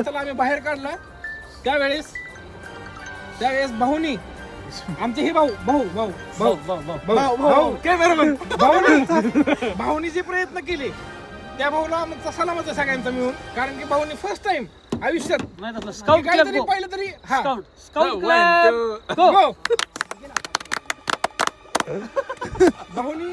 चला आम्ही बाहेर काढला त्यावेळेस भाऊनी आमचे हे भाऊनी जे प्रयत्न केले त्या भाऊला आमचा सलामच सगळ्यांचा मिळून, कारण की भाऊनी फर्स्ट टाइम आयुष्यात काहीतरी पाहिलं तरी भाऊनी